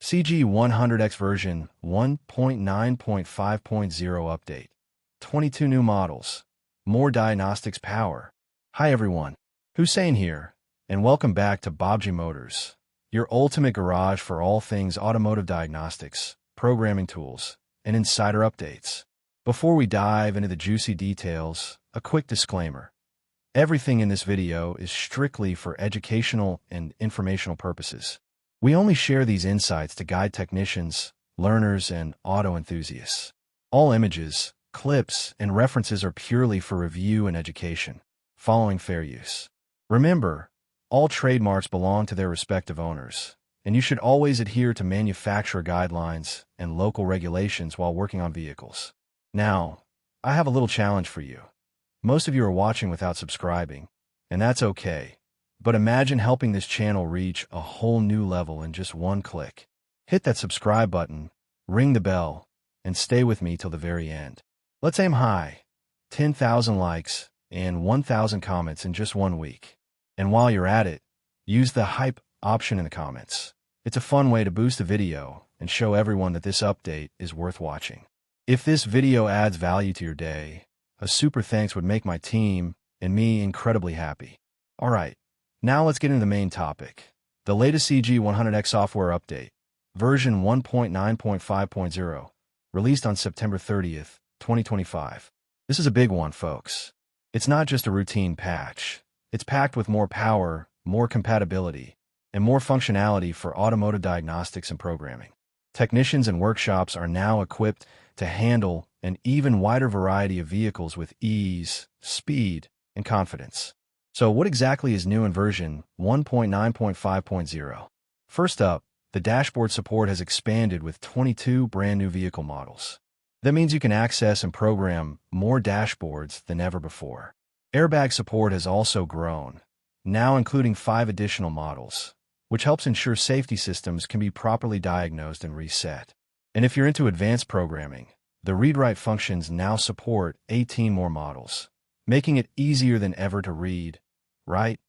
CG100X version 1.9.5.0 update. 22 new models. More diagnostics power. Hi everyone. Hussein here, and welcome back to Baabji Motors, your ultimate garage for all things automotive diagnostics, programming tools, and insider updates. Before we dive into the juicy details, a quick disclaimer. Everything in this video is strictly for educational and informational purposes. We only share these insights to guide technicians, learners, and auto enthusiasts. All images, clips, and references are purely for review and education, following fair use. Remember, all trademarks belong to their respective owners, and you should always adhere to manufacturer guidelines and local regulations while working on vehicles. Now, I have a little challenge for you. Most of you are watching without subscribing, and that's okay. But imagine helping this channel reach a whole new level in just one click. Hit that subscribe button, ring the bell, and stay with me till the very end. Let's aim high. 10,000 likes and 1,000 comments in just 1 week. And while you're at it, use the hype option in the comments. It's a fun way to boost the video and show everyone that this update is worth watching. If this video adds value to your day, a super thanks would make my team and me incredibly happy. All right. Now let's get into the main topic, the latest CG100X software update, version 1.9.5.0, released on September 30th, 2025. This is a big one, folks. It's not just a routine patch. It's packed with more power, more compatibility, and more functionality for automotive diagnostics and programming. Technicians and workshops are now equipped to handle an even wider variety of vehicles with ease, speed, and confidence. So what exactly is new in version 1.9.5.0? First up, the dashboard support has expanded with 22 brand new vehicle models. That means you can access and program more dashboards than ever before. Airbag support has also grown, now including 5 additional models, which helps ensure safety systems can be properly diagnosed and reset. And if you're into advanced programming, the read-write functions now support 18 more models, making it easier than ever to read, write,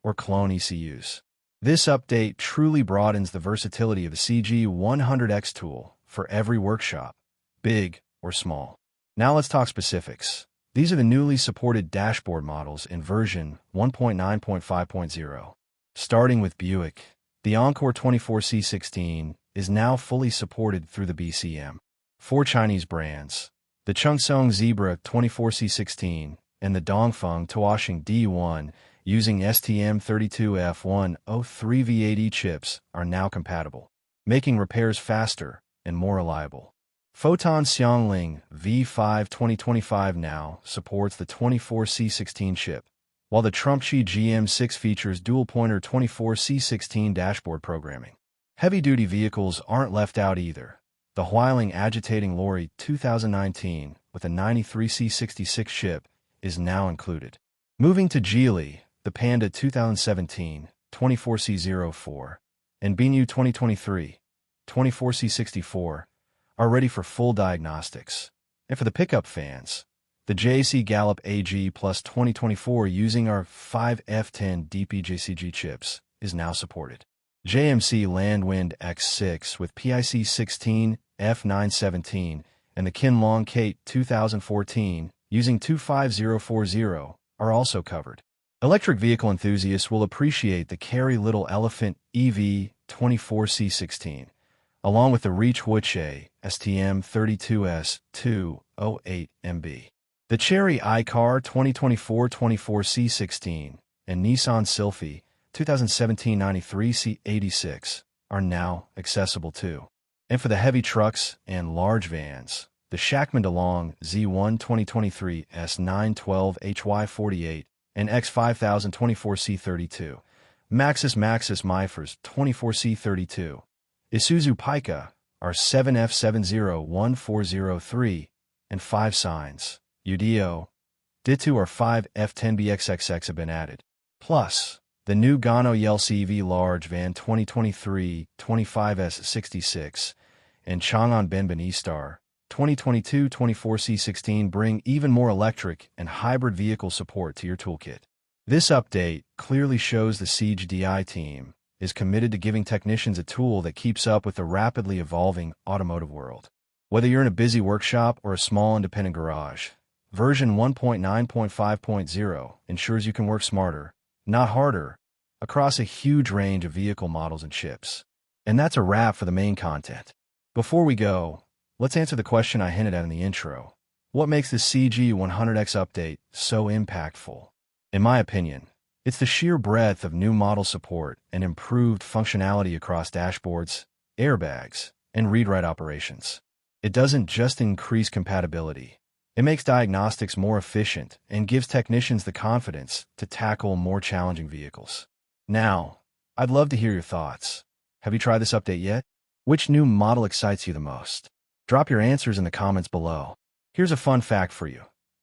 or clone ECUs. This update truly broadens the versatility of the CG100X tool for every workshop, big or small. Now let's talk specifics. These are the newly supported dashboard models in version 1.9.5.0. Starting with Buick, the Encore 24C16 is now fully supported through the BCM. 4 Chinese brands, the Chungsong Zebra 24C16 and the Dongfeng Tuosheng D1, using STM32F103 V8E chips are now compatible, making repairs faster and more reliable. Foton Xiangling V5 2025 now supports the 24C16 chip, while the Trumpchi GM6 features dual-pointer 24C16 dashboard programming. Heavy-duty vehicles aren't left out either. The Huailing Agitating Lorry 2019 with a 93C66 chip is now included. Moving to Geely, the Panda 2017 24C04 and Binyu 2023 24C64 are ready for full diagnostics. And for the pickup fans, the JC Gallop AG Plus 2024 using our 5F10 DPJCG chips is now supported. JMC Landwind X6 with PIC16 F917 and the Kinlong Kate 2014 using 25040 are also covered. Electric vehicle enthusiasts will appreciate the Karry Little Elephant EV 24C16, along with the Reach Wuche STM32S208MB. The Chery iCar 2024 24C16 and Nissan Sylphy 2017 93C86 are now accessible too. And for the heavy trucks and large vans, the Shackman DeLong Z1 2023 S912 HY48 and X5000 24C32, Maxus Mifers 24C32, Isuzu Pika R7F70140 and 5 signs, UDO, Ditu or 5F10BXXX have been added. Plus, the new Gonow e-LCV large van 2023 25S66 and Chang'an Benben E-Star 2022 24C16 bring even more electric and hybrid vehicle support to your toolkit. This update clearly shows the CGDI team is committed to giving technicians a tool that keeps up with the rapidly evolving automotive world. Whether you're in a busy workshop or a small independent garage, version 1.9.5.0 ensures you can work smarter, not harder, across a huge range of vehicle models and chips. And that's a wrap for the main content. Before we go, let's answer the question I hinted at in the intro. What makes the CG100X update so impactful? In my opinion, it's the sheer breadth of new model support and improved functionality across dashboards, airbags, and read-write operations. It doesn't just increase compatibility. It makes diagnostics more efficient and gives technicians the confidence to tackle more challenging vehicles. Now, I'd love to hear your thoughts. Have you tried this update yet? Which new model excites you the most? Drop your answers in the comments below. Here's a fun fact for you.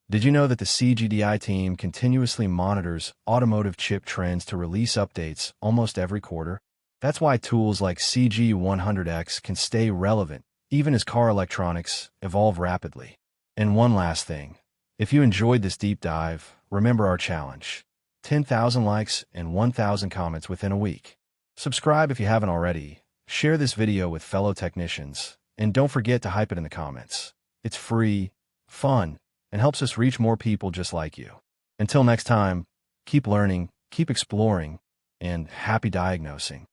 Did you know that the CGDI team continuously monitors automotive chip trends to release updates almost every quarter? That's why tools like CG100X can stay relevant even as car electronics evolve rapidly. And one last thing. If you enjoyed this deep dive, remember our challenge. 10,000 likes and 1,000 comments within a week. Subscribe if you haven't already. Share this video with fellow technicians. And don't forget to hype it in the comments. It's free, fun, and helps us reach more people just like you. Until next time, keep learning, keep exploring, and happy diagnosing.